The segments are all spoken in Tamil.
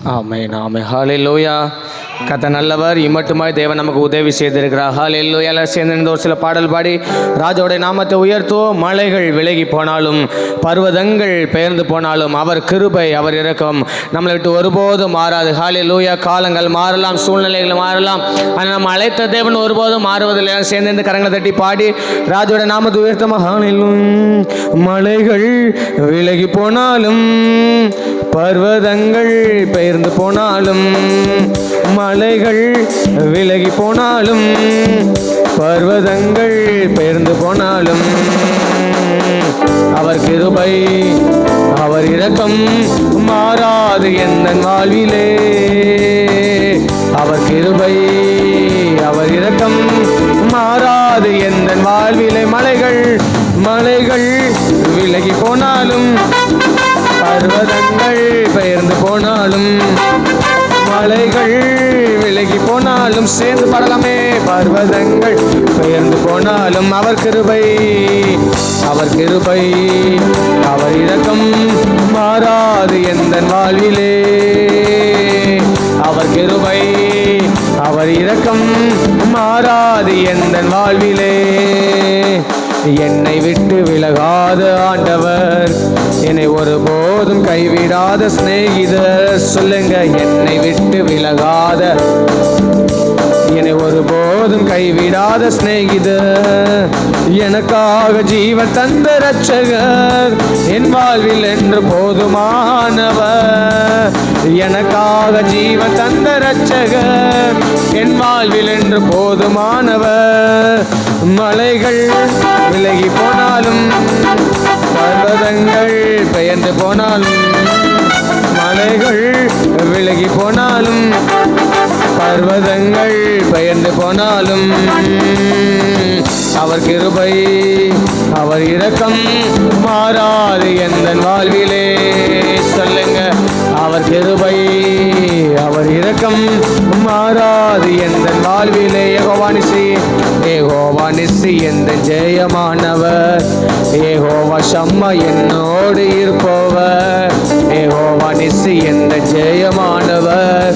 ஆமென் ஆமென். ஹல்லேலூயா. கர்த்தர் நல்லவர். இம்மட்டுமாய் தேவன் நமக்கு உதவி செய்திருக்கிறார். ஹல்லேலூயா. எல்லாரும் சேர்ந்து ஒரு சில பாடல் பாடி ராஜாவுடைய நாமத்தை உயர்த்துவோம். மலைகள் விலகி போனாலும் பர்வதங்கள் பெயர்ந்து போனாலும் அவர் கிருபை அவர் இரக்கம் நம்மளை விட்டு ஒருபோதும் மாறாது. ஹல்லேலூயா. காலங்கள் மாறலாம், சூழ்நிலைகள் மாறலாம், ஆனால் நம்ம அழைத்த தேவன் ஒருபோதும் மாறுவதில்லை. சேர்ந்து கரங்களை தட்டி பாடி ராஜாவுடைய நாமத்தை உயர்த்தமா. மலைகள் விலகி போனாலும் பர்வதங்கள் பெயர்ந்து போனாலும், மலைகள் விலகி போனாலும் பர்வதங்கள் பெயர்ந்து போனாலும் அவர் கிருபை அவர் இரக்கம் மாறாது எந்தன் வாழ்விலே. அவர் கிருபை அவர் இரக்கம் மாறாது எந்தன் வாழ்விலே. மலைகள் மலைகள் விலகி போனாலும் பர்வதங்கள் பெயர்ந்து போனாலும், மலைகள் விலகி போனாலும், சேர்ந்து பாடலாமே. பர்வதங்கள் பெயர்ந்து போனாலும் அவர் கிருபை அவர் கிருபை அவர் இரக்கம் மாறாது எந்தன் வாழ்விலே. அவர் கிருபை அவர் இரக்கம் மாறாது எந்தன் வாழ்விலே. என்னை விட்டு விலகாத ஆண்டவர், என்னை ஒருபோதும் கைவிடாத சிநேகிதர். சொல்லுங்க, என்னை விட்டு விலகாத, என்னை ஒருபோதும் கைவிடாத சிநேகிதர், எனக்காக ஜீவன் தந்த இரட்சகர், என் வாழ்வில் என்று போதுமானவர். எனக்காக ஜீவன் தந்த இரட்சகர், என் வாழ்வில் என்று போதுமானவர். மலைகள் விலகி போனாலும் பர்வதங்கள் பெயர்ந்து போனாலும், மலைகள் விலகி போனாலும் பர்வதங்கள் பெயர்ந்து போனாலும் அவர் கிருபை அவர் இரக்கம் மாறாது எந்தன் வாழ்விலே. சொல்லுங்க, அவர் கிருபை அவர் இரக்கம் மாறாது எந்தன் வாழ்விலே. யெகோவா நிசி யெகோவா நிசி எந்த ஜெயமானவர், யெகோவா ஷம்மா என்னோடு இருப்பவர். யெகோவா நிசி எந்த ஜெயமானவர்,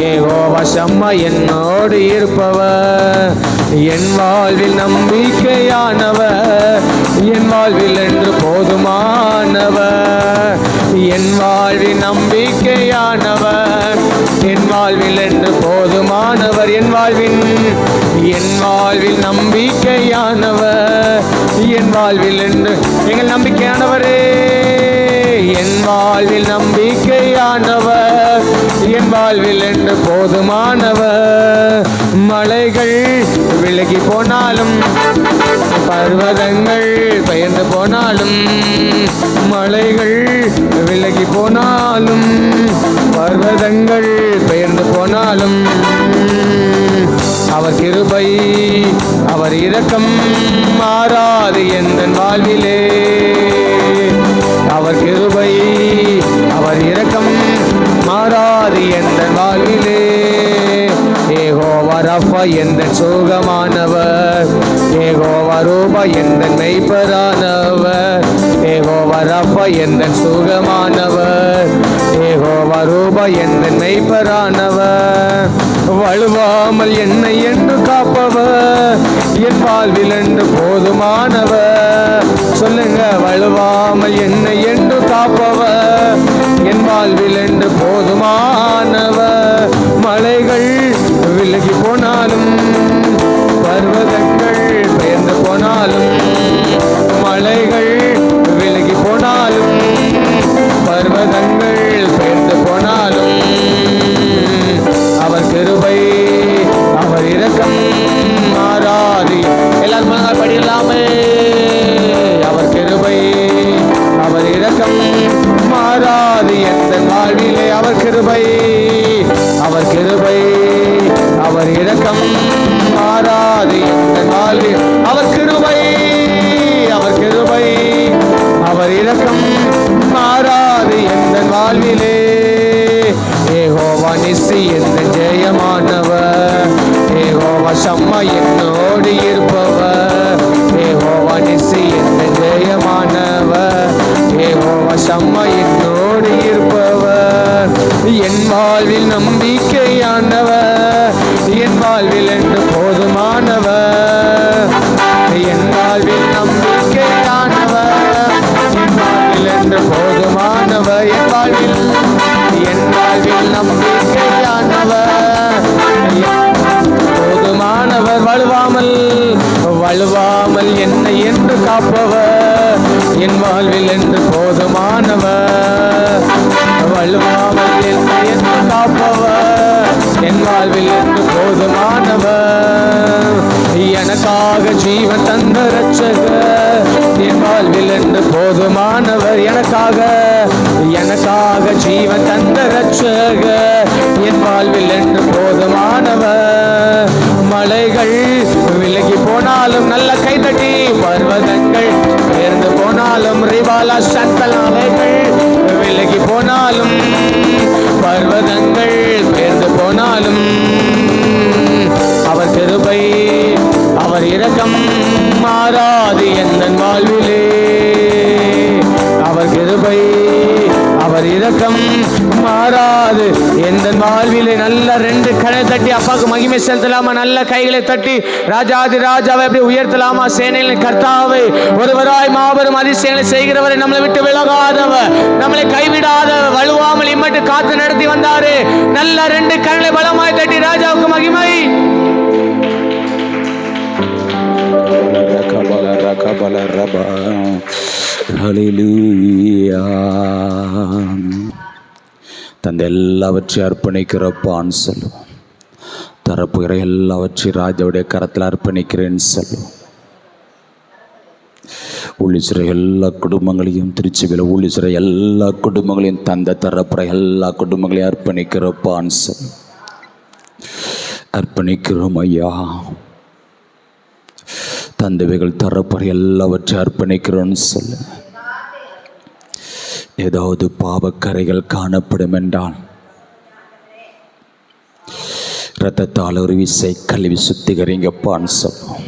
யெகோவா ஷம்மா என்னோடு இருப்பவர். என் வாழ்வில் நம்பிக்கையானவர், என் வாழ்வில் என்று போதுமானவர். என் வாழ்வில் நம்பிக்கையானவர், என் வாழ்வில் என்று போதுமானவர். என் வாழ்வில் நம்பிக்கையானவர், என் வாழ்வில் என்று எங்கள் நம்பிக்கையானவரே. என் வாழ்வில் நம்பிக்கையானவர், என் வாழ்வில் என்று போதுமானவர். மலைகள் விலகி போனாலும் பர்வதங்கள் பெயர்ந்து போனாலும், மலைகள் விலகி போனாலும் பர்வதங்கள் பெயர்ந்து போனாலும் அவர் கிருபை அவர் இரக்கம் மாறாது எந்தன் வாழ்விலே. அவர் கிருபை அவர் இரக்கம் மாறாது எந்தன் வாழ்விலே. யெகோவா ரஃபா எந்தன் சுகமானவர், யெகோவா ரூபா எந்தன் மெய்ப்பரானவர். யெகோவா ரஃபா எந்தன் சுகமானவர், யெகோவா ரூபா எந்தன் மெய்ப்பரானவர். வழுவாமல் என்னை என்று காப்பவர், என் வாழ்வில் என்று போதுமானவர். சொல்லுங்க, வழுவாமல் என்னை என்று காப்பவர், என் வாழ்வில் என்று போதுமானவர். மலைகள் விலகி போனாலும் பர்வதங்கள் பெயர்ந்து போனாலும், மலைகள் விலகி போனாலும் பர்வதங்கள் பெயர்ந்து போனாலும் அவர் கிருபை அவர் இரக்கம் மாறாது. எல்லாரும் படிக்கலாமே. அவர் கிருபை அவர் இரக்கம் மாறாது எந்தன் வாழ்விலே. அவர் கிருபை அவர் கிருபை அவர் இரக்கம் மாறாது எந்தன் வாழ்வில். அவர் கிருபை அவர் கிருபை அவர் இரக்கம் மாறாது எந்தன் வாழ்விலே. யெகோவா நிசி எந்த ஜெயமானவர், யெகோவா ஷம்மா என்னோடு இருப்பவர். யெகோவா நிசி எந்த ஜெயமானவர், யெகோவா ஷம்மா என்னோடு இருப்பவர். என் வாழ்வில் நம்பிக்கையானவர், என் வாழ்வில் என்று போதுமானவர். என் வாழ்வில் நம்பிக்கையானவர், என் வாழ்வில் என்று போதுமானவர். என் வாழ்வில் நம்பிக்கையானவர், போதுமானவர். வழுவாமல் என்னை என்று காப்பவர், என் வாழ்வில் என்று போதுமானவர். வழுவாமல் என்னை என்று காப்பவர், என் வாழ்வில் என்று போதுமானவர். எனக்காக ஜீவன் தந்த இரட்சகர், என் வாழ்வில் என்று போதுமானவர். எனக்காக ஜீவன் தந்த இரட்சகர், என் வாழ்வில் என்று போதுமானவர். மலைகள் விலகி போனாலும் நல்ல கைதட்டி, பர்வதங்கள் உயர்ந்து போனாலும் ரிவாலா சந்தல், அலைகள் விலகி போனாலும் பர்வதங்கள் உயர்ந்து போனாலும் அவர் கிருபை அவர் இரக்கம் மாறாது எந்தன் வாழ்விலே. அவர் கிருபை அவர் இரக்கம் மாறாது எந்தன் வாழ்விலே. நல்ல ரெண்டு கணை தட்டி அப்பாவுக்கு மகிமை செலுத்தலாமா? நல்ல கைகளை தட்டி ராஜாதி ராஜாவை அப்படி உயர்த்தலாமா? சேனைகளின் கர்த்தாவை, ஒருவராய் மாபெரும் அதிசயங்களை செய்கிறவரை, நம்மளை விட்டு விலகாதவர், நம்மளை கைவிடாதவர், வலுவாமல் இம்மட்டு காத்து நடத்தி வந்தாரு. நல்ல ரெண்டு கண்களை பலமாய் தட்டி ராஜாவுக்கு மகிமை. தந்த எல்லாவற்றையும் அர்ப்பணிக்கிறப்பான்னு சொல்லுவோம். தரப்புகிற எல்லாவற்றையும் ராஜாவுடைய கரத்தில் அர்ப்பணிக்கிறேன்னு சொல்லுவோம். ஊழியர் எல்லா குடும்பங்களையும், திருச்சியில் ஊழியர் எல்லா குடும்பங்களையும், தந்த தரப்புற எல்லா குடும்பங்களையும் அர்ப்பணிக்கிறப்பான்னு சொல்லுவோம். அர்ப்பணிக்கிறோம் ஐயா. தந்தவைகள் தரப்புற எல்லாவற்றையும் அர்ப்பணிக்கிறோன்னு சொல்லு. ஏதாவது பாவக்கரைகள் காணப்படும் என்றால் இரத்தத்தால் ஒரு விசை கழுவி சுத்திகரிங்கப்பான்னு சொல்லுவோம்.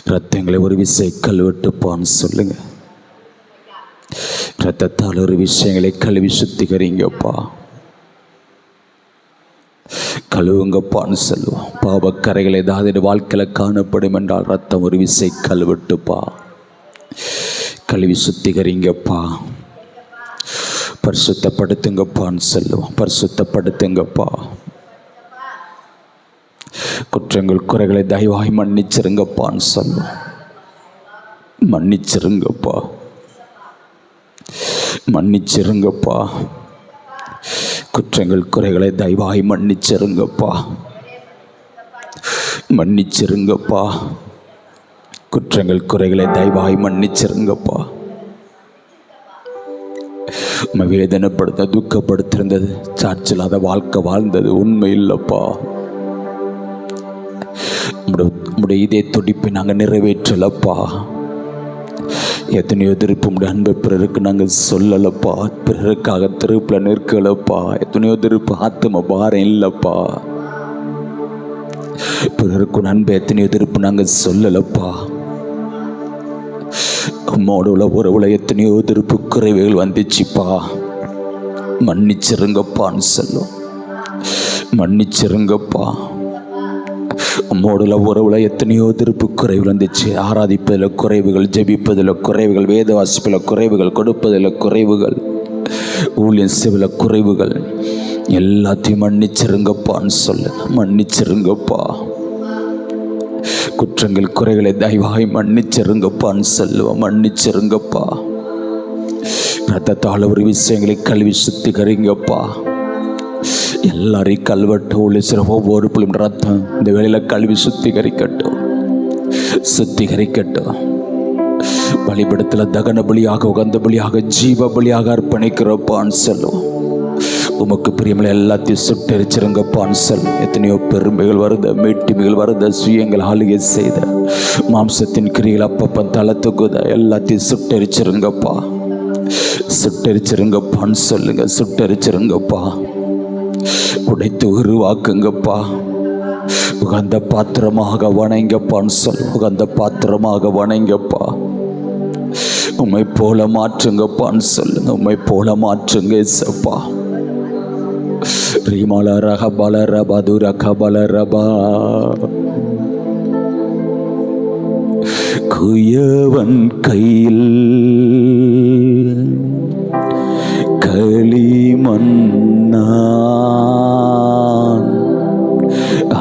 இரத்தங்களை ஒரு விசை கழுவிட்டுப்பான்னு சொல்லுங்க. இரத்தத்தால் ஒரு விஷயங்களை கழுவி சுத்திகரிங்கப்பா, கழுவுங்கப்பான்னு சொல்லுவோம். பாவக்கரைகள் ஏதாவது வாழ்க்கையில் காணப்படும் என்றால் ரத்தம் ஒரு விசை கழுவிட்டுப்பா, கழுவி சுத்திகரிங்கப்பா, பரிசுத்தப்படுத்துங்கப்பான்னு சொல்லுவோம். பரிசுத்தப்படுத்துங்கப்பா. குற்றங்கள் குறைகளை தயவாய் மன்னிச்சிருங்கப்பான்னு சொல்லுவோம். மன்னிச்சிருங்கப்பா, மன்னிச்சிருங்கப்பா. குற்றங்கள் குறைகளை தயவாய் மன்னிச்சிருங்கப்பா, மன்னிச்சிருங்கப்பா. குற்றங்கள் குறைகளை தயவாய் மன்னிச்சிருங்கப்பா. வேதனைப்படுத்த துக்கப்படுத்திருந்தது, சாட்சியில்லாத வாழ்க்கை வாழ்ந்தது உண்மை இல்லப்பா. உடைய இதே துடிப்பை நாங்கள் நிறைவேற்றலப்பா. எத்தனையோ திருப்பு உடைய அன்பு பிறருக்கு நாங்கள் சொல்லலப்பா. பிறருக்காக திருப்பில் நிற்கலப்பா. எத்தனையோ திருப்பு ஆத்ம பாரம் இல்லப்பா. பிறருக்கு அன்பு எத்தனையோ திருப்பு நாங்கள் சொல்லலப்பா. உம்மோடு உள்ள உறவுல எத்தனையோ திருப்பு குறைவுகள் வந்துச்சுப்பா. மன்னிச்சிருங்கப்பான்னு சொல்லும். மன்னிச்சிருங்கப்பா. உம்மோடுள்ள உறவுல எத்தனையோ திருப்பு குறைவுகள் வந்துச்சு. ஆராதிப்பதில் குறைவுகள், ஜெபிப்பதில் குறைவுகள், வேத வாசிப்பில் குறைவுகள், கொடுப்பதில் குறைவுகள், ஊழியம் செய்வதில் குறைவுகள், எல்லாத்தையும் மன்னிச்சிருங்கப்பான்னு சொல்லு. மன்னிச்சிருங்கப்பா. குற்றங்கள் குறைகளை தயவாய் மன்னிச்சிருங்கப்பான்னு சொல்லுவோம். மன்னிச்சிருங்கப்பா. ரத்தத்தால் ஒரு விஷயங்களை கழுவி சுத்திகரிங்கப்பா. எல்லாரையும் கல்வெட்டு ஒளிசிற ஒவ்வொரு புள்ளும் ரத்தம் இந்த வேளையில் கழுவி சுத்திகரிக்கட்டும், சுத்திகரிக்கட்டும். பலிபடத்தில் தகன பலியாக, உகந்த பலியாக, ஜீவ பலியாக அர்ப்பணிக்கிறப்பான்னு சொல்லுவோம். உமக்கு பிரியமில்லை எல்லாத்தையும் சுட்டெரிச்சிருங்கப்பான்னு சொல். எத்தனையோ பெருமைகள் வருத, மேட்டிமைகள் வருத, சுயங்கள் ஆளுகை செய்த மாம்சத்தின் கிரிகள் அப்பப்ப தலை தூக்குத, எல்லாத்தையும் சுட்டெரிச்சிருங்கப்பா. சுட்டெரிச்சிருங்கப்பான்னு சொல்லுங்க. சுட்டெரிச்சிருங்கப்பா. உடைத்து உருவாக்குங்கப்பா. உகந்த பாத்திரமாக வணங்கப்பான்னு சொல். உகந்த பாத்திரமாக வணங்கப்பா. உம்மை போல மாற்றுங்கப்பான்னு சொல்லுங்க. உம்மை போல மாற்றுங்க இயேசுப்பா. ரிமல ரகபல ரபது ரகபல ரபா. குயவன் கையில் களிமண்ணான்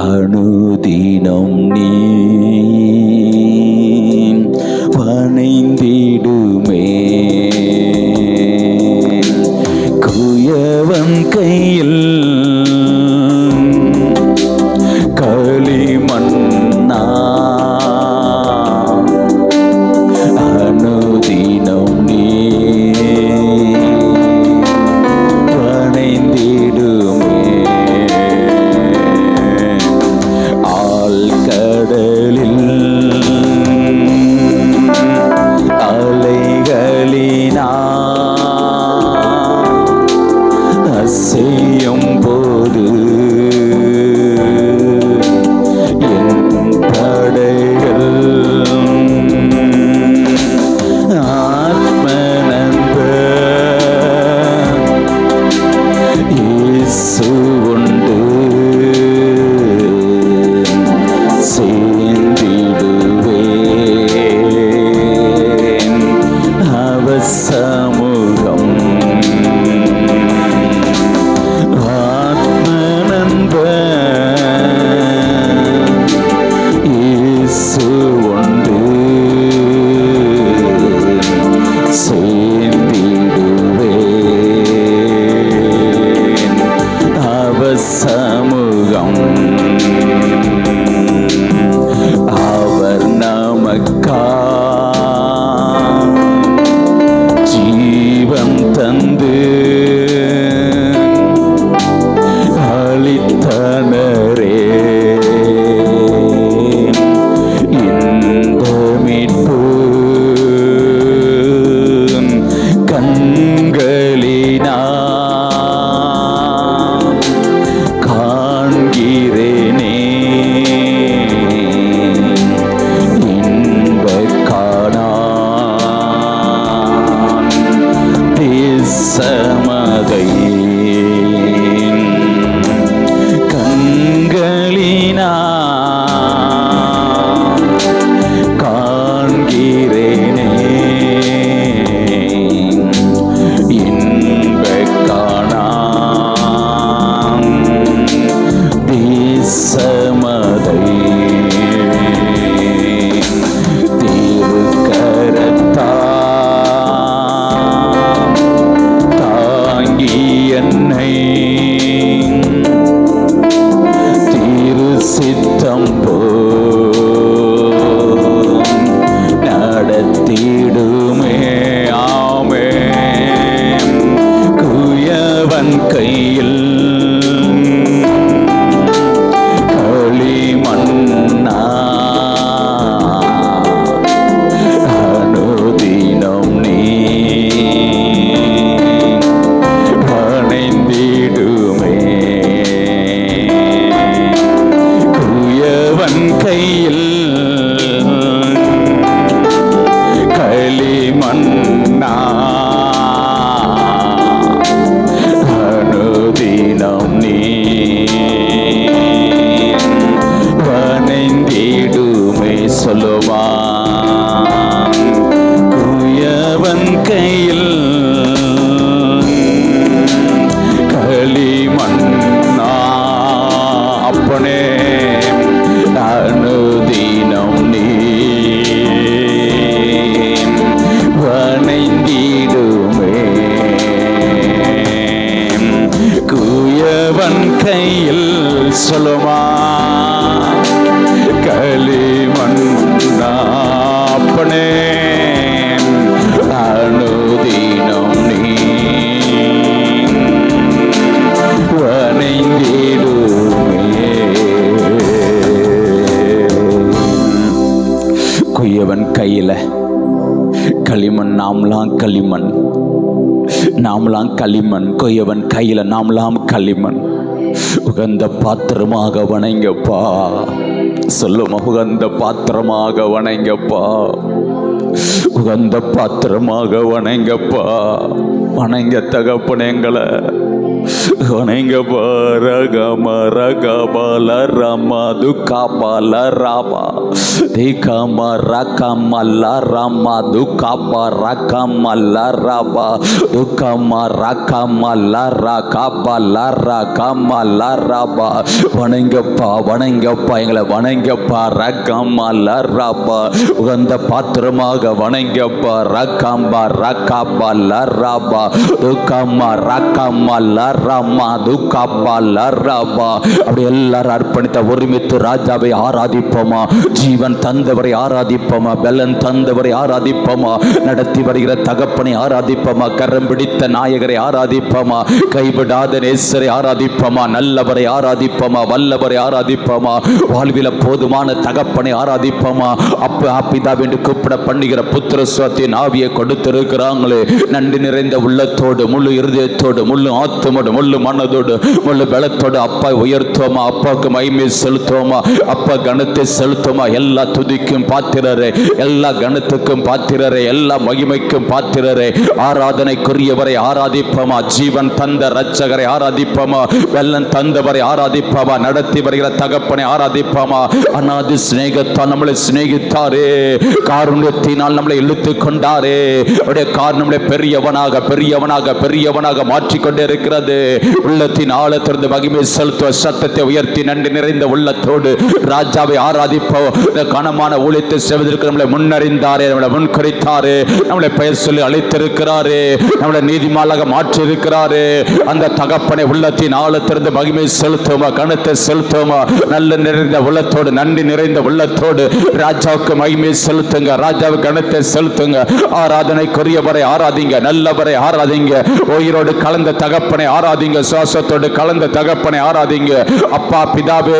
அனுதினம் நீ வணைந்திடுமே. குயவன் கையில் களிமண்ணான் அனுதினம் நீ வணைந்திடுமே. ஆழ்கடலில் அசையும் போது என் படைகள் ஆத்மநந்த இயேசு உண்டு சேர்ந்திடுவேன் அவர் சமூகம். இயேசு உண்டு சேர்ந்திடுவேன் அவர் சமூகம். அவர் நமக்கா ஜீவன் தந்து அளித்தனரே. இந்த மீட்பு கண்களினால் காண்கிறேனே. இன்ப காணான் தேசமதை கண்களினால் காண்கிறேனே. இன்ப காணான் தேசமதை திருக்கரத்தால் தாங்கி என்னை திரு சித்தம் நடத்திடுமே. ஆமென். குயவன் கையில் களிமண்ணா அனுதினம் நீ வணைந்திடுமே. குயவன் கையில் களிமண்ணா அனுதினம் நீ வணைந்திடுமே. சொல்லுவான் குயவன் கையில் களிமண்ணா அப்பனே அனுதினம் நீ வணைந்திடுமே. குயவன் கையில் சொல்லுமா களிமண்ணா அப்பனே அனுதினம் நீ வணைந்திடுமே. குயவன் கையில களிமண் நாமலாம் களிமண் நாமலாம் களிமண். குயவன் கையில நாமலாம் களிமண். உகந்த பாத்திரமாக வணங்கப்பா. சொல்லுமா உகந்த பாத்திரமாக வணங்கப்பா. உகந்த பாத்திரமாக வணங்கப்பா. வணங்க தகப்பனே எங்களை வணங்கப்பா. ரகமா ரகபால ரமா துக்காபால ராபா தேகமா ரகமல்ல ரமா துக்காபா ரகமல்ல ராபா துக்கமா ரகமல்ல ரகபால ரகமல்ல ராபா. வணங்கப்பா வணங்கப்பா, எங்களை வணங்கப்பா. ரகமல்ல ராபா உகந்த பாத்திரமாக வணங்கப்பா. ரகம்பா ரகபால ராபா துக்கமா ரகமல்ல ரமா துக்காபால ராபா. அப்படி எல்லாரும் அர்ப்பணித்த ஒருமித்து ராஜாவை ஆராதிப்போமா. ஜீவன் தந்தவரை ஆராதிப்போமா. பலன் தந்தவரை ஆராதிப்போமா. நடத்தி வருகிற தகப்பனை ஆராதிப்போமா. கரம் பிடித்த நாயகரை ஆராதிப்போமா. கைவிடாத நேசரை ஆராதிப்போமா. நல்லவரை ஆராதிப்போமா. வல்லவரை ஆராதிப்போமா. வாழ்வில போதுமான தகப்பனை ஆராதிப்போமா. அப்பா பிதாவே என்று கூப்பிட பண்ணுகிற புத்திர சுவத்தின் ஆவியை கொடுத்திருக்கிறாங்களே, நன்றி நிறைந்த உள்ளத்தோடு முழு இருதயத்தோடு முழு ஆத்துமோடு முழு மனதோடு முழு பலத்தோடு அப்பா உயர்த்துவோமா. அப்பாவுக்கு மகிமை செலுத்துவோமா. அப்பா கணத்தை செலுத்துவோமா. எல்லா துதிக்கும் பாத்திரரே, எல்லா கணத்துக்கும் பாத்திரரே, எல்லா மகிமைக்கும் பாத்திரரே. ஆராதனைக்குரியவரை ஆராதிப்போமா. ஜீவன் தந்த இரட்சகரை ஆராதிப்போமா. வெள்ளம் தந்தவரை ஆராதிப்போமா. நடத்தி வருகிற தகப்பனை ஆராதிப்போமா. அநாதி சிநேகத்தால் நம்மளை சிநேகித்தாரே, காருண்யத்தினால் நம்மளை இழுத்து கொண்டாரே. அவருடைய கார் நம்மளை பெரியவனாக பெரியவனாக பெரியவனாக மாற்றிக்கொண்டே இருக்கிறது. உள்ளத்தின் ஆழத்திலிருந்து மகிமை செலுத்துவ சத்தத்தை உயர்த்தி நன்றி நிறைந்த உள்ளத்தோடு ராஜாவை ஆராதிப்போம். இந்த கனமான ஊழியத்தை செய்வதற்கு நம்மளை முன்னறிந்தாரே, நம்மளை முன்குறித்தாரே, நம்மளை பெயர் சொல்லி அழைத்திருக்கிறாரே, நம்மளை நீதிமானாக மாற்றி இருக்கிறாரே. அந்த தகப்பனை உள்ளத்தின் ஆழத்திலிருந்து மகிமை செலுத்துவோமா. கணத்தை செலுத்துவோமா. நல்ல நிறைந்த உள்ளத்தோடு நன்றி நிறைந்த உள்ளத்தோடு ராஜாவுக்கு மகிமை செலுத்துங்க. ராஜாவுக்கு கணத்தை செலுத்துங்க. ஆராதனைக்குரியவரை ஆராதிங்க. நல்லவரை ஆராதிங்க. உயிரோடு கலந்த தகப்பனை ஆராதிங்க. சுவாசத்தோடு கலந்த தகப்பனை ஆராதிங்க. அப்பா பிதாவே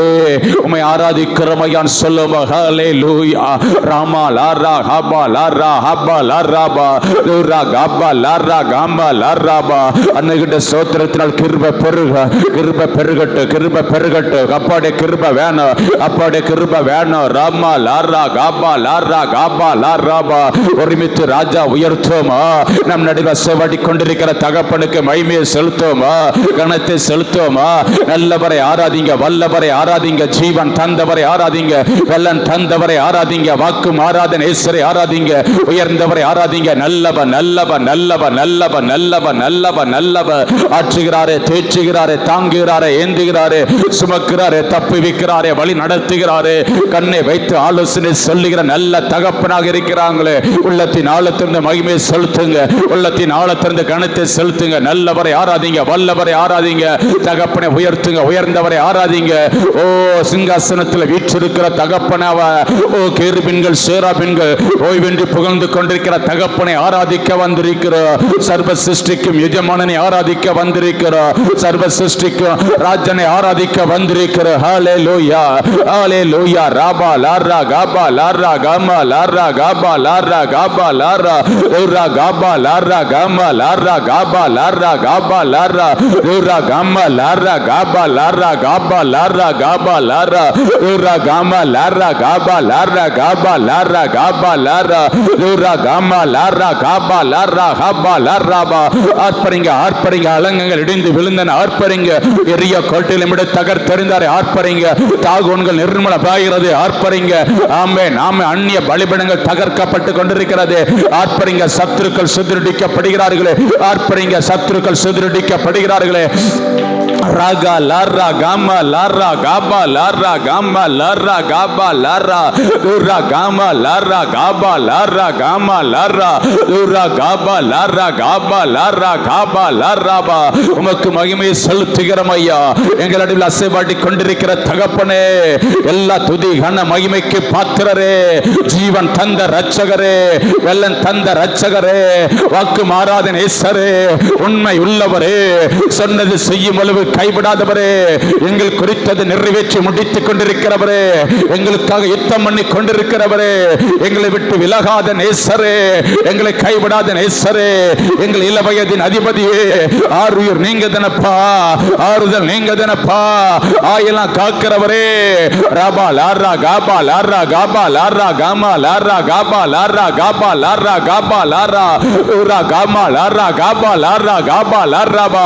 உம்மை ஆராதிக்கிறமையான் சொல்லுமா. ஹல்லேலூயா. Rama Laura ஹபா Laura ஹபா லாராபா லூரா Kaba Laura கம்பா லாராபா. அன்னைகிட்ட ஸ்தோத்திரத்தினால் கிருபை பெருக, கிருபை பெருகட்டு, கிருபை பெருகட்டு. அப்பாடைய கிருபை வேணும், அப்பாடைய கிருபை வேணும். ராமா லாரா கபா லாரா கபா லாராபா. ஒருமித்து ராஜா உயர்த்துவோமா. நம் நடுவில் செவடி கொண்டிருக்கிற தகப்பனுக்கு மகிமையை செலுத்துவோமா. கணத்தை செலுத்துவோமா. நல்லவரை ஆராதிங்க. வல்லவரை ஆராதிங்க. ஜீவன் தந்தவரை ஆராதிங்க. வெள்ளன் தந்தவரை ஆராதிங்க. வாக்கும் ஆராதனை ஈஸ்வரை ஆராதிங்க. உயர்ந்தவரை ஆராதிங்க. நல்லவ நல்லவ நல்லவ நல்லவ நல்லவ நல்லவ நல்லவ. ஆற்றுகிறாரே, தேற்றுகிறாரே, தாங்குகிறாரே, ஏந்துகிறாரே, சுமக்கிறாரே, தப்புவிக்கிறாரே, வழி நடத்துகிறாரே, கண்ணை வைத்து ஆலோசனை சொல்லுகிற நல்ல தகப்பனாக இருக்கிறாங்களே. உள்ளத்தின் ஆழத்திலிருந்து மகிமையை செலுத்துங்க. உள்ளத்தின் ஆழத்திலிருந்து கணத்தை செலுத்துங்க. நல்லவரை ஆராதிங்க. வல்லவரை ஆராதிங்க. தகப்பனை உயர்த்துங்க. உயர்ந்தவரை ஆராதிங்க. ஓ சிங்காசனத்தில் வீற்றிருக்கிற தகப்பனாவ, ஓ கேருபீன்கள் சேராபீன்கள் ஓய்வென்று புகழ்ந்து கொண்டிருக்கிற தகப்பனை ஆராதிக்க வந்திருக்கிறோம். சர்வ சிருஷ்டிக்கும் எஜமானனை ஆராதிக்க வந்திருக்கிறோம். சர்வ சிருஷ்டிக்கும் ராஜனை ஆராதிக்க வந்திருக்கிறோம். Hallelujah hallelujah. ராபா லாரா காபா லாரா காமா லாரா காபா லாரா காபா லாரா லூரா காபா லாரா காமா லாரா காபா லாரா காபா லாரா லூரா காமா லாரா காபா லாரா காபா லாரா காபா லாரா லூரா காமா லாரா காபா லாரா காபா லாரா காபா லாரா லூரா காமா லாரா காபா லாரா காபா லாராபா. ஆர்ப்பரிங்க ஆர்ப்பரிங்க. அலங்கங்கள் இடிந்து விழுந்தன. ஆர்ப்பரிங்க. எரிய கோட்டையிலும் தகர்த்தெறிந்தாரே. ஆர்ப்பரிங்க. தாகோன்கள் நிர்மூலமாகிறது. ஆர்ப்பரிங்க. ஆமே நாம அந்நிய பலிபீடங்கள் தகர்க்கப்பட்டு கொண்டிருக்கிறது. ஆர்ப்பரிங்க. சத்துருக்கள் சிதறடிக்கப்படுகிறார்களே. ஆர்ப்பரிங்க. சத்துருக்கள் சிதறடிக்கப்படுகிறார்களே. ராகா லாரா காமா லாரா காபா லாரா காமா லாரா காபா லாரா லூரா காமா லாரா காபா லாரா காமா லாரா லூரா காபா லாரா காபா லாரா காபா லாராபா. உமக்கு மகிமையை செலுத்துகிறோம் ஐயா. எங்களிடம் அசைவாடி கொண்டிருக்கிற தகப்பனே, எல்லா துதி கன மகிமைக்கு பாத்திரரே, ஜீவன் தந்த இரட்சகரே, வெள்ளன் தந்த இரட்சகரே, வாக்கு மாறாத நேசரே, உண்மை உள்ளவரே, சொன்னது செய்யும் அளவு கைவிடாதவரே, எங்கள் குறித்தது நிறைவேற்றி முடித்துக் கொண்டிருக்கிறவரே, எங்களுக்காக யுத்தம் பண்ணி கொண்டிருக்கிறவரே, எங்களை விட்டு விலகாத நேசரே, எங்களை கைவிடாத நேசரே, எங்கள் இள வயதின் அதிபதியே, ஆறுயிர் நீங்க தானப்பா, ஆறுதல் நீங்க தானப்பா, ஆயெல்லாம் காக்கிறவரே. ராபா லாரா காபா லாரா காபா லாரா காமா லாரா காபா லாரா காபா லாரா காபா லாரா ஊரா காமா லாரா காபா லாரா காபா லாராபா.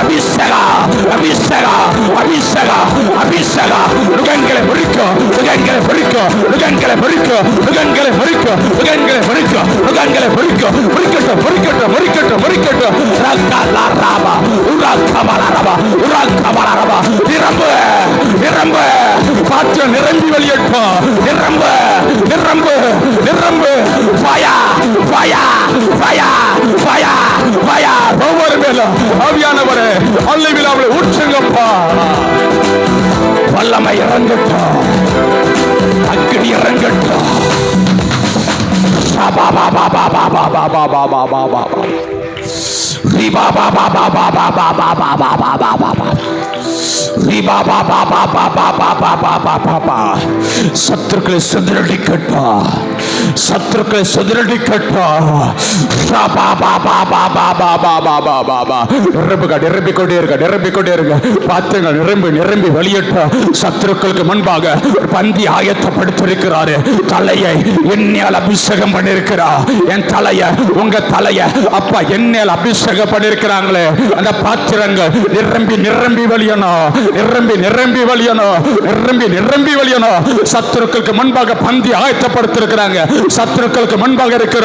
அபிஷேகம், அபிஷேகம், அபிஷேகம், அபிஷேகம். நுகங்களை முறிக்கும், நுகங்களை முறிக்கும், நுகங்களை முறிக்கும், நுகங்களை முறிக்கும், நுகங்களை முறிக்கும், நுகங்களை முறிக்கும். முறிக்கட்டும், முறிக்கட்டும், முறிக்கட்டும், முறிக்கட்டும். ரகலரபா, உரகபலரபா, உரகபலரபா. நிரம்பு, நிரம்பு, பாத்திரம் நிரம்பி வெளியேற்றும். நிரம்பு, நிரம்பு, நிரம்பு. Fire, fire, fire, fire, fire. ஒவ்வொரு மேலும் ஆவியானவரே அல்லைவில் அவளை ஊற்றுங்கப்பா. வல்லமை இறங்கட்டும், அக்கினி இறங்கட்டும். சத்துருக்களை சிதறடிக்கட்டும், சத்துருக்களை சிதறடிக்கட்டும். நிரம்பிக்கொண்டே இருக்க, நிரம்பிக்கொண்டே இருக்க. பாத்திரங்கள் நிரம்பி நிரம்பி வெளியிட்ட சத்துருக்களுக்கு முன்பாக பந்தி ஆயத்தப்படுத்திருக்கிறாரு. தலையை எண்ணெயால் அபிஷேகம் பண்ணிருக்கிறார். என் தலைய, உங்க தலைய அப்பா எண்ணெயால் அபிஷேகம் பண்ணிருக்கிறாங்களே. அந்த பாத்திரங்கள் நிரம்பி நிரம்பி வெளியணும், நிரம்பி நிரம்பி வெளியணும், நிரம்பி நிரம்பி வெளியணும். சத்துருக்களுக்கு முன்பாக பந்தி ஆயத்தப்படுத்திருக்கிறாங்க. சத்துருக்களுக்கு முன்பாக இருக்கிற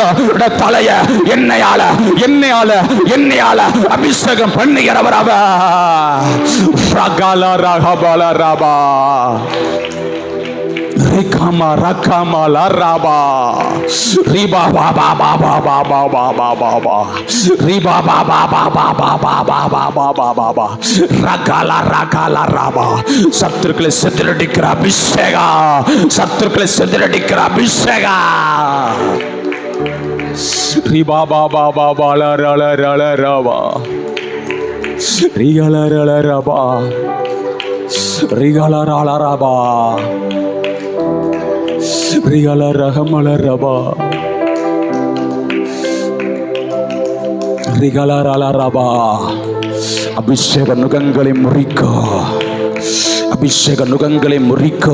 தலைய எண்ணெயால, எண்ணெயால, எண்ணெயால அபிஷேகம் பண்ணுகிறவர் அவர். Rikama rakama la raba, riba ba ba ba ba ba ba ba ba ba ba, riba ba ba ba ba ba ba ba ba ba ba ba ba, rakala raba. சத்துருக்களை சிதறடிக்கிற அபிஷேகா, சத்துருக்களை சிதறடிக்கிற அபிஷேகா. ரிபா பா பா பா பா la la la la la raba, rigala la la raba, rigala la la raba. ரிகல ரகமல ரபா, ரிகல ரல ரபா. அபிஷேக நுகங்களை முறிக்க, அபிஷேக நுகங்களை முறிக்க,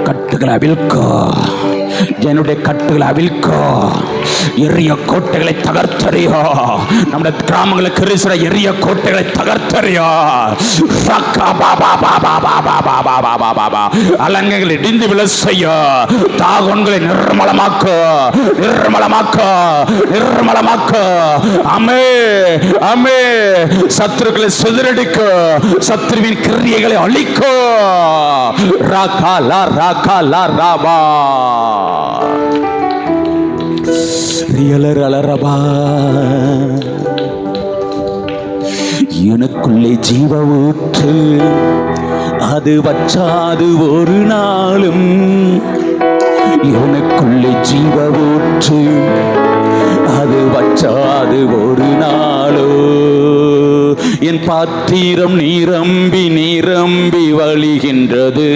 கட்டுகளை அவிழ்க்க, என்னுடைய கட்டுகளை அவிழ்க்க, எரிய கோட்டைகளை தகர்த்தறியா. நம்முடைய கிராமங்களுக்கு இருக்கிற எரிய கோட்டைகளை தகர்த்தறியா. அலங்கைகளை இடிந்து விழ செய்ய, தாகோன்களை நிர்மலமாக்க, நிர்மலமாக்க, நிர்மலமாக்க. அமே, அமே. சத்துருக்களை சிதறடிக்க, சத்துருவின் கிரியைகளை அழிக்க. ராகாலா ராகாலா ராபா. ரியலரலரபா. எனக்குள்ளே ஜீவ ஊற்று, அது வற்றாது ஒரு நாளும். எனக்குள்ளே ஜீவ ஊற்று, அது வற்றாது ஒரு நாளோ. என் பாத்திரம் நிரம்பி நிரம்பி வழிகின்றது,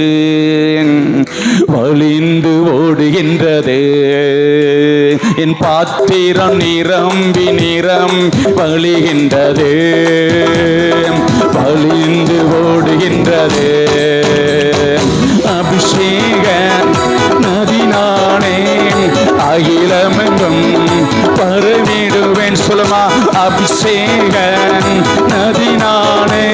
வழிந்து ஓடுகின்றது. என் பாத்திரம் நிரம்பி நிரம்பி வழிகின்றது, வழிந்து ஓடுகின்றது. அபிஷேக நதி நானே, அகிலமெங்கும் பரவிடுவேன். சொல்லுமா, அபிஷேக நதி நானே,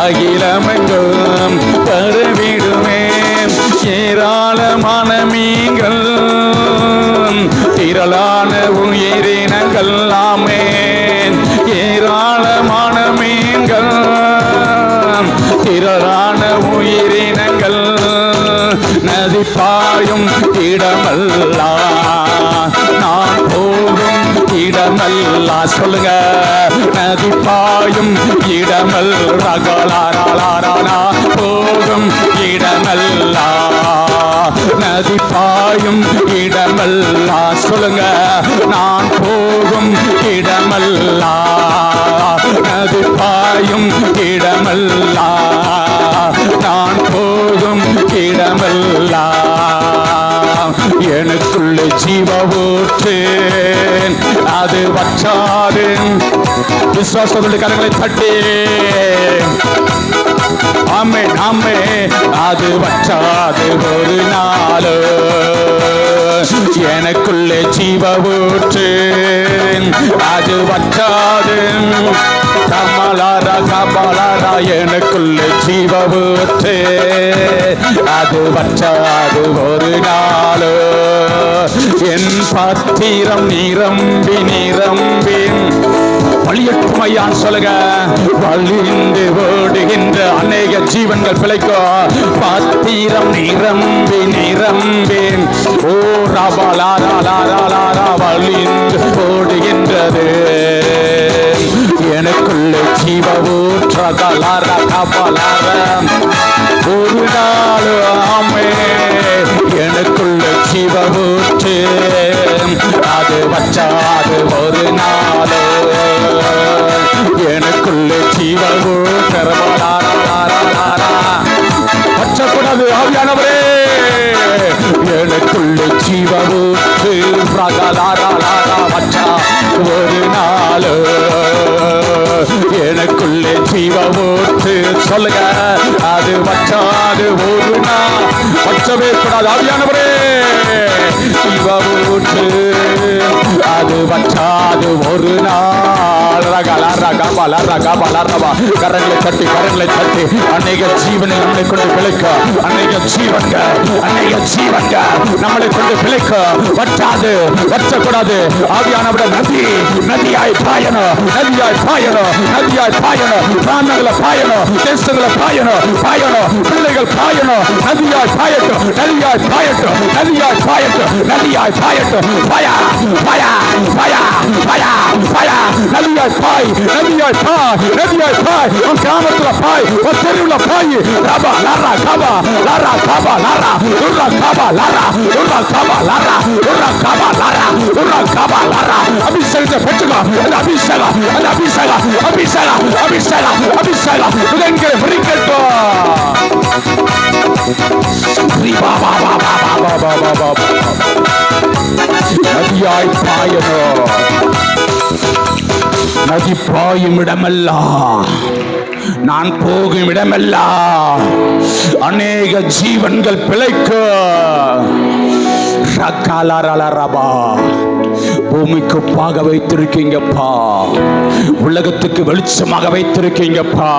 அகிலமெங்கும் பரவிடுவேன். ஏராளமான மீன்கள், திரளான உயிரினங்கள், ஆமென். ஏராளமான மீன்கள், திரளான உயிரினங்கள், நதி பாயும் இடமல்லா, நான் போகும் இடமல்லா. சொல்லுங்க, நதி பாயும் இடமல், ரகலாரானா போகும் இடமல்லா, நதி பாயும் இடமல்லா. சொல்லுங்க, நான் போகும் இடமல்லா, நதி பாயும் இடமல்லா, நான் போகும் இடமல்லா. எனக்குள்ள ஜீவ ஊற்று, அது வற்றாது. விசுவாசத்துடைய கரங்களை தட்டி, ஆமே ஆமே. அது வற்றாது ஒரு நாள். எனக்குள்ளே ஜீவ ஊற்று, அது வற்றாது. கமல எனக்குள்ள ஜீவ ஊற்று, அது வற்றாது ஒரு நாளோ. என் பாத்திரம் நிரம்பி நிரம்பி வழியட்டுமையான் சொல்லுங்க. வழிந்து ஓடுகின்ற அநேக ஜீவன்கள் பிழைக்கும். பாத்திரம் நிரம்பி நிரம்பி ஓ ரபலாரா வழிந்து ஓடுகின்றது. எனக்குள்ள ஜீவ ஊற்றகலார ஒரு நாள் ஆமே. எனக்குள்ள ஜீவ ஊற்று, அது வச்சாது ஒரு நாள். எனக்குள்ள ஜீவ வச்சக்கூடாது ஆவியானவரே. எனக்குள்ள ஜீவ ஊற்று வச்சா ஒரு நாள். எனக்குள்ளே ஜீவ ஊற்று சொல்லுங்க. அது வச்சாது ஒரு நாள். வச்சவே கூடாது ஆவியானவரே. ஜீவ ஊற்று, அது வச்சாது ஒரு நாள். கரங்களை தட்டி அநேக ஜீவனை நம்மளை கொண்டு பிழைக்க. அநேக ஜீவன்க நம்மளை கொண்டு பிழைக்க. வற்றாது, வற்றக்கூடாது ஆவியானவர நதி. நதியாய் பாயணும், நதியாய் பாயணும், நதியாய் பாயணும். பிராணங்களை பாயணும், தேசங்களை பாயணும், பிள்ளைகள் பாயணும். நதியாய் பாயட்டும், நதியாய் பாயட்டும், நதியாய் பாயட்டும், நதியாய் பாயட்டும். பாயா பாயா பாயா பாயா பாயா. நதியாய் பாய், நதியாய் பாய், நதியாய் பாய். உன் கிராமத்துல பாய், உன் தெருவுல பாய். ரபா லாரா கபா லாரா கபா லாரா உர்ரா கபா லாரா உர்ரா கபா லாரா உர்ரா கபா லாரா உர்ரா கபா லாரா. அபிஷேகத்தை பெற்றுக்கோ. அந்த அபிஷேகம், அந்த அபிஷேகம், அபிஷேகம், அபிஷேகம், அபிஷேகம் உதன்களை விரிக்கட்டும். நதியாய் பாயணும். நதி பாயும் இடமெல்லாம், நான் போகும் இடமெல்லாம் அநேக ஜீவன்கள் பிழைக்கும். பூமிக்கு பாக வைத்திருக்கீங்கப்பா. உலகத்துக்கு வெளிச்சமாக வைத்திருக்கீங்கப்பா.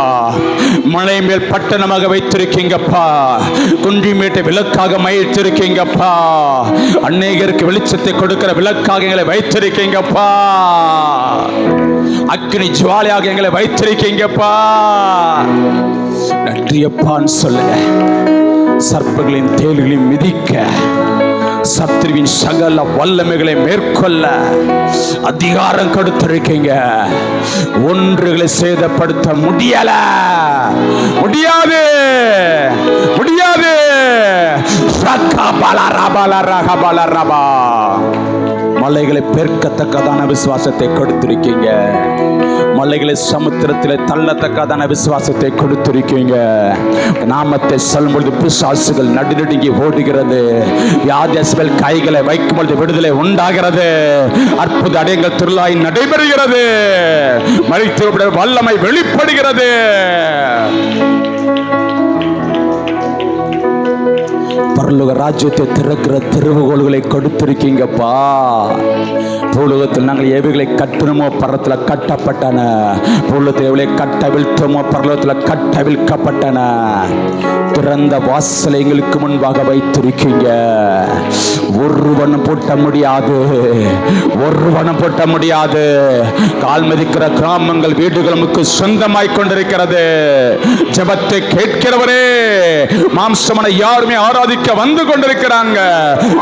மலை மேல் பட்டணமாக வைத்திருக்கீங்கப்பா. குன்றி மேட்டை விளக்காக வைத்திருக்கீங்கப்பா. அநேகருக்கு வெளிச்சத்தை கொடுக்கிற விளக்காக எங்களை வைத்திருக்கீங்கப்பா. அக்னி ஜுவாலையாக எங்களை வைத்திருக்கீங்கப்பா. நன்றியப்பான்னு சொல்லுங்க. சர்ப்பங்களின் தேள்களையும் மிதிக்க, சத்துருவின் சகல வல்லமைகளை மேற்கொள்ள அதிகாரம் கொடுத்திருக்கீங்க. ஒன்றுகளை சேதப்படுத்த முடியல, முடியாது, முடியாது. மலைகளை பெருக்கத்தக்கதான விசுவாசத்தை கொடுத்திருக்கீங்க. மலைகளை சமுத்திரத்தில் தள்ளத்தக்கதான விசுவாசத்தை கொடுத்திருக்கீங்க. நாமத்தை சொல்லும் பொழுது பிசாசுகள் நடுநடுங்கி ஓடுகிறது. வியாதிகள் கைகளை வைக்கும் பொழுது விடுதலை உண்டாகிறது. அற்புத அடையங்கள் திருளாய் நடைபெறுகிறது. மரித்தோருடைய வல்லமை வெளிப்படுகிறது. பரலோக ராஜ்யத்தை திறக்கிற திறவுகோல்களை கொடுத்திருக்கீங்கப்பா. பூலோகத்தில் நாங்கள் எவைகளை கட்டணுமோ பரலத்தில் கட்டப்பட்டன. பூலோகத்தில் எவ்வளவு கட்டவிழ்த்தோமோ பரலோகத்தில் கட்டவிழ்க்கப்பட்டன. திறந்த வாசலை எங்களுக்கு முன்பாக வைத்திருக்கீங்க. ஒருவனும் பூட்ட முடியாது, ஒருவனும் பூட்ட முடியாது. கால் மதிக்கிற கிராமங்கள் வீடுகள் நமக்கு சொந்தமாய் கொண்டிருக்கிறது. ஜெபத்தை கேட்கிறவரே, மாம்சமன யாருமே ஆராதிக்க வந்து கொண்டிருக்கிறாங்க.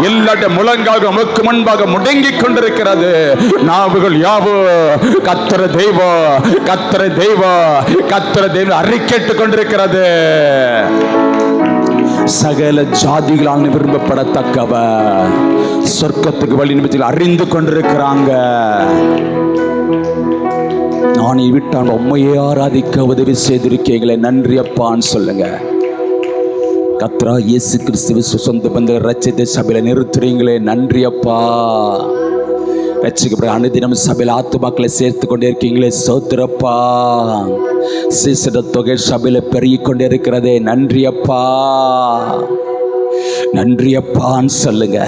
எல்லாட்ட முழங்காக நமக்கு முன்பாக முடங்கி கொண்டிருக்கிறது. நாவுகள் யாவோ கத்திர தெய்வம், கத்திர தெய்வம், கத்திர தெய்வம் அறிக்கேட்டுக் கொண்டிருக்கிறது. சகல ஜாதிகளால் விரும்பப்படத்தக்கவர் சொர்க்கத்துக்கு வழி நிமித்தத்தில் அறிந்து கொண்டிருக்கிறாங்க. நான் விட்டான் உம்மையே ஆராதிக்க உதவி செய்திருக்கீங்களே, நன்றி அப்பான்னு சொல்லுங்க. கத்ரா இயேசு கிறிஸ்துவ சொந்த பந்த ரட்சித்த சபையில நிறுத்துறீங்களே, நன்றி அப்பா. ரட்சிக்கப்பட அனுதினம் சபையில் ஆத்துமாக்களை சேர்த்து கொண்டே இருக்கீங்களே, சோத்திரப்பா. சீசட தொகை சபையில பெருகி கொண்டே இருக்கிறதே, நன்றி அப்பா. நன்றி அப்பான்னு சொல்லுங்க.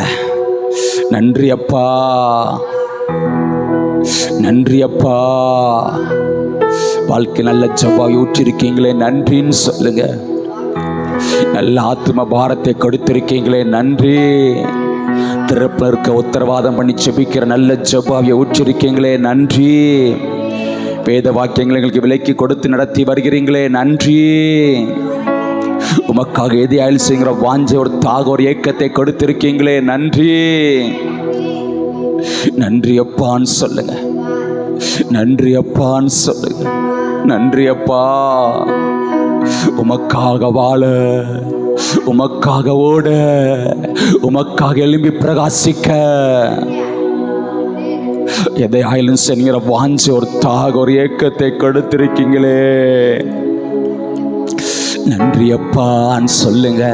நன்றி அப்பா, நன்றி அப்பா. வாழ்க்கை நல்ல ஜெபாவை ஊற்றிருக்கீங்களே நன்றின்னு சொல்லுங்க. நல்ல ஆத்ம பாரத்தை கொடுத்திருக்கீங்களே நன்றி. திறப்பில் இருக்க உத்தரவாதம் பண்ணி ஜெபிக்கிற நல்ல ஜெபாவை ஊற்றிருக்கீங்களே நன்றி. வேத வாக்கியங்களை எங்களுக்கு விலைக்கு கொடுத்து நடத்தி வருகிறீங்களே நன்றி. உமக்காக எதையாயில் செய்கிற வாஞ்ச ஒரு தாக ஒரு ஏக்கத்தை கொடுத்திருக்கீங்களே நன்றி. நன்றி அப்பான்னு சொல்லுங்க. நன்றி அப்பான்னு சொல்லுங்க. நன்றி அப்பா. உமக்காக வாழ, உமக்காக ஓட, உமக்காக எழும்பி பிரகாசிக்க எதை ஆயிலும் செய்கிற வாஞ்ச ஒரு தாக ஒரு ஏக்கத்தை கொடுத்திருக்கீங்களே நன்றி அப்பான்னு சொல்லுங்க.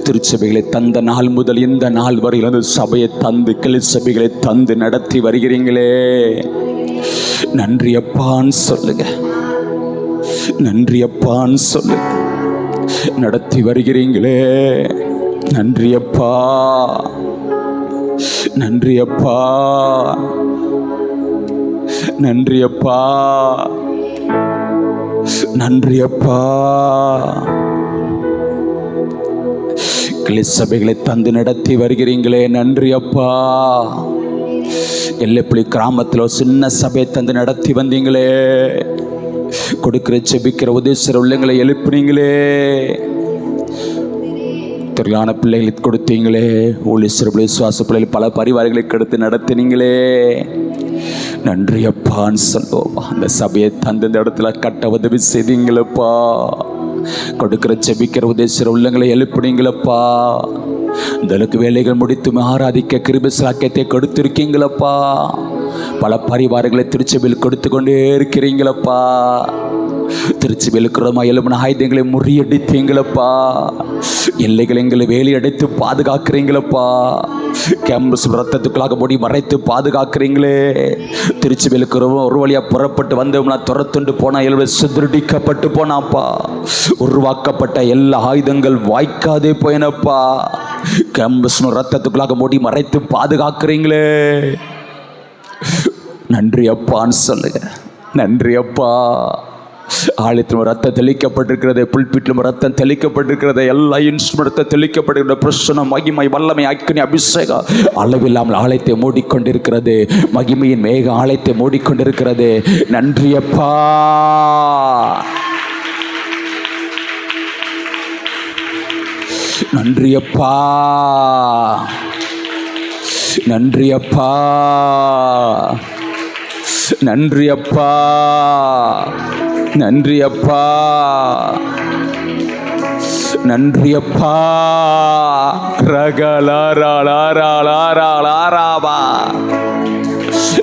திருச்சபைகளை தந்த நாள் முதல் இந்த நாள் வரையிலிருந்து சபையை தந்து கிளை சபைகளை தந்து நடத்தி வருகிறீங்களே நன்றி அப்பான்னு சொல்லுங்க. நன்றி அப்பான்னு சொல்லுங்க. நடத்தி வருகிறீங்களே நன்றி அப்பா. நன்றி அப்பா. நன்றி அப்பா. நன்றி அப்பா. கிளை சபைகளை தந்து நடத்தி வருகிறீங்களே நன்றி அப்பா. எல்லைப்புலி கிராமத்தில் ஒரு சின்ன சபையை தந்து நடத்தி வந்தீங்களே. கொடுக்கிற செபிக்கிற உதேசர உள்ளங்களை எழுப்பினீங்களே. திரளான பிள்ளைகளை கொடுத்தீங்களே. ஊழியர் விசுவாச பிள்ளைகள் பல பரிவாரங்களை கொடுத்து நடத்தினீங்களே நன்றி அப்பான்னு சொல்லுவோம். அந்த சபையை தந்த இந்த இடத்துல கட்ட உதவி செய்தீங்களப்பா. கொடுக்கிற செபிக்கிற உதேசர உள்ளங்களை எழுப்பினீங்களப்பா. இந்த அளவுக்கு வேலைகள் முடித்து ஆராதிக்க கிருபை சாக்கியத்தை கொடுத்திருக்கீங்களப்பா. பல பரிவாரங்களை திருச்சபையில் கொடுத்து கொண்டே இருக்கிறீங்களப்பா. திருச்சபையில் இருக்கிறமா எழுப்பின ஆயுதங்களை முறியடித்தீங்களப்பா. எல்லைகளை எங்களை வேலி அடைத்து பாதுகாக்கிறீங்களப்பா. கேம்பஸ் ரத்தத்துக்குள்ளாக மூடி மறைத்து பாதுகாக்கிறீங்களே. திருச்சபையில் இருக்கிறவங்க ஒரு வழியா புறப்பட்டு வந்தோம்னா துரத்துண்டு போனா எழுபது சிதறடிக்கப்பட்டு போனாப்பா. உருவாக்கப்பட்ட எல்லா ஆயுதங்கள் வாய்க்காதே போயினப்பா. கேம்பஸ் ரத்தத்துக்குள்ளாக மூடி மறைத்து பாதுகாக்கிறீங்களே நன்றி அப்பான்னு சொல்லுங்க. நன்றி அப்பா. ஆலயத்திலும் ரத்தம் தெளிக்கப்பட்டிருக்கிறது. புல்பிட்டிலும் ரத்தம் தெளிக்கப்பட்டிருக்கிறது. எல்லா இன்ஸ்ட்ருமெண்ட் ரத்தம் தெளிக்கப்பட்டிருக்கிற பிரசனம் மகிமை வல்லமை அக்கினி அபிஷேகம் அளவில்லாமல் ஆலயத்தை மூடிக்கொண்டிருக்கிறது. மகிமையின் மேக ஆலயத்தை மூடிக்கொண்டிருக்கிறது. நன்றி அப்பா. நன்றி அப்பா. நன்றி அப்பா. நன்றி அப்பா. நன்றி அப்பா. நன்றி அப்பா. ரகலாராலாராலாராபா.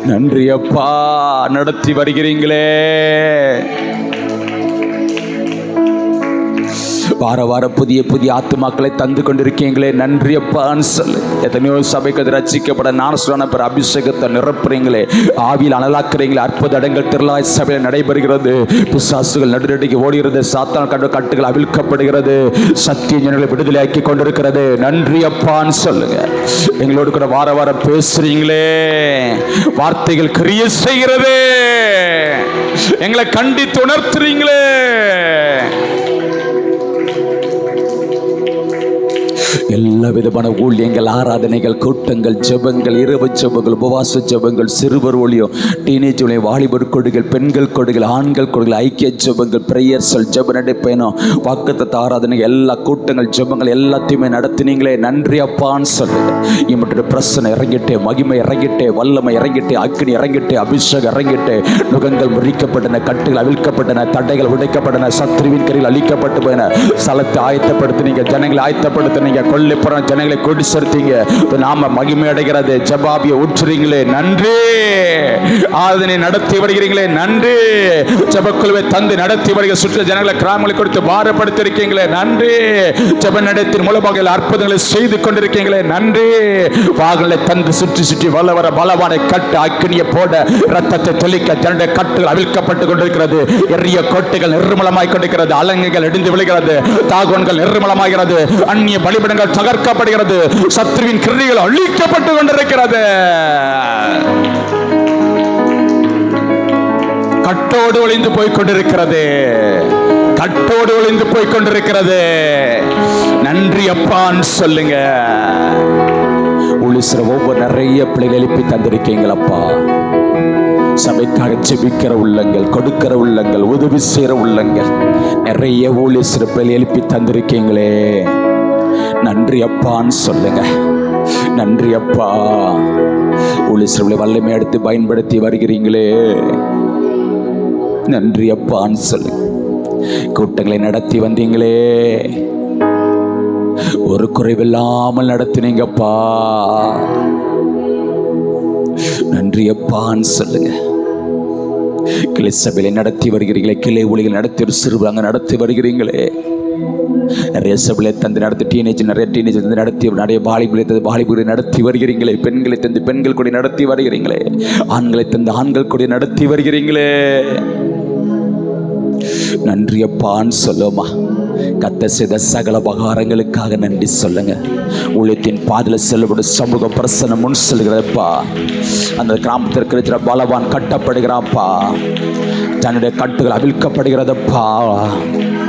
நன்றி அப்பா. நடத்தி வருகிறீங்களே. வார வார புதிய புதிய ஆத்துமாக்களை தந்து கொண்டிருக்கீங்களே நன்றி அப்பான்னு சொல்லு. எத்தனையோ சபைக்கு அது ரசிக்கப்பட நானசுரான பிற அபிஷேகத்தை நிரப்புறீங்களே. ஆவியில் அனலாக்குறீங்களே. அற்புத இடங்கள் திரளாய் சபையில் நடைபெறுகிறது. பிசாசுகள் நடுநடுக்கி ஓடுகிறது. சாத்தான் கண்டு கட்டுகள் அவிழ்க்கப்படுகிறது. சத்திய ஜனங்களை விடுதலையாக்கி கொண்டிருக்கிறது. நன்றி அப்பான்னு சொல்லுங்க. எங்களோடு கூட வார வாரம் பேசுறீங்களே. வார்த்தைகள் கிரியை செய்கிறது. எங்களை கண்டித்து உணர்த்துறீங்களே. எல்லா விதமான ஊழியங்கள், ஆராதனைகள், கூட்டங்கள், ஜெபங்கள், இரவு ஜெபங்கள், உபவாச ஜெபங்கள், சிறுவர் ஒளியம், டீனேஜ் ஒளியம், வாலிபர் கொடிகள், பெண்கள் கொடிகள், ஆண்கள் கொடிகள், ஐக்கிய ஜெபங்கள், பிரேயர்ஸல், ஜெப நடைப்பயணம், வாக்குத்தத்த ஆராதனை, எல்லா கூட்டங்கள், ஜெபங்கள் எல்லாத்தையுமே நடத்தினீங்களே நன்றி அப்பான்னு சொல்லுங்க. இம்மட்டு பிரசனை இறங்கிட்டே, மகிமை இறங்கிட்டே, வல்லமை இறங்கிட்டே, அக்கினி இறங்கிட்டே, அபிஷேகம் இறங்கிட்டே, நுகங்கள் முறிக்கப்பட்டன, கட்டுகள் அவிழ்க்கப்பட்டன, தடைகள் உடைக்கப்பட்டன, சத்ருவின் கரையில் அழிக்கப்பட்டு போயின. ஸ்தலத்தை ஆயத்தப்படுத்தினீங்க. ஜனங்களை ஆயத்தப்படுத்தினீங்க. கொல்லைப்புற ஜனங்களை கொடி சேர்த்தீங்க. நாம மகிமை அடைகிறது. ஜபாபியை ஊற்றுறீங்களே நன்றி. ஆராதனை நடத்தி வருகிறீங்களே நன்றி. ஜபக்குழுவை தந்து நடத்தி வருகிற சுற்று ஜனங்களை கிராமங்களை கொடுத்து பாரப்படுத்தி இருக்கீங்களே நன்றி. ஜப நடத்தின் மூலமாக அற்புதங்களை செய்து கொண்டிருக்கீங்களே நன்றி. வாகனங்களை தந்து சுற்றி சுற்றி வர பலவானை கட்டு அக்கினியை போட ரத்தத்தை தெளிக்க ஜனடைய கட்டுகள் அவிழ்க்கப்பட்டு கொண்டிருக்கிறது. எரிய கோட்டைகள் நிர்மலமாய் கொண்டிருக்கிறது. அலங்கைகள் இடிந்து விழுகிறது. தாகோன்கள் நிர்மலமாகிறது. அந்நிய பலிபடங்கள் தகர்க்கப்படுகிறது. சத்ருவின் கிரியைகள் அழிக்கப்பட்டு கொண்டிருக்கிறது. கட்டோடு ஒளிந்து போய் கொண்டிருக்கிறது, கட்டோடு ஒளிந்து போய் கொண்டிருக்கிறது. நன்றி அப்பான்னு சொல்லுங்க. ஊழியர் ஒவ்வொரு நிறைய பிள்ளைகள் எழுப்பி தந்திருக்கீங்களப்பா. சபைக்காக ஜெபிக்கிற உள்ளங்கள், கொடுக்கிற உள்ளங்கள், உதவி செய்கிற உள்ளங்கள், நிறைய ஊழியர் பிள்ளைகள் எழுப்பி தந்திருக்கீங்களே. நன்றி அப்பான்னு சொல்லுங்க. நன்றி அப்பா. ஊழியர்களை வல்லமை எடுத்து பயன்படுத்தி வருகிறீங்களே. நன்றி அப்பான்னு சொல்லுங்க. கூட்டங்களை நடத்தி வந்தீங்களே, ஒரு குறைவில்லாமல் நடத்தினீங்கப்பா. நன்றி அப்பான்னு சொல்லுங்க. கிளை சபையில நடத்தி வருகிறீங்களே, கிளை ஊழியர்கள் நடத்தி சிறுவாங்க நடத்தி வருகிறீங்களே. நிறைய சபையில தந்து நடத்தி நிறைய டீனேஜ் தந்து நடத்தி, நிறைய வாலிபுகளை தந்து வாலிபுகளை நடத்தி வருகிறீங்களே. பெண்களை தந்து பெண்கள் கூட நடத்தி வருகிறீங்களே. ஆண்களை தந்து ஆண்கள் கூட நடத்தி வருகிறீங்களே. நன்றி அப்பான்னு சொல்லுமா. கத்த செய்த சகல உபகாரங்களுக்காக நன்றி சொல்லுங்க. ஊழியத்தின் பாதையில் செல்லப்படும் சமூக பிரசனம் முன் செல்கிறப்பா. அந்த கிராமத்திற்கு இருக்கிற பலவான் கட்டப்படுகிறாப்பா. தன்னுடைய கட்டுகள் அவிழ்க்கப்படுகிறதப்பா.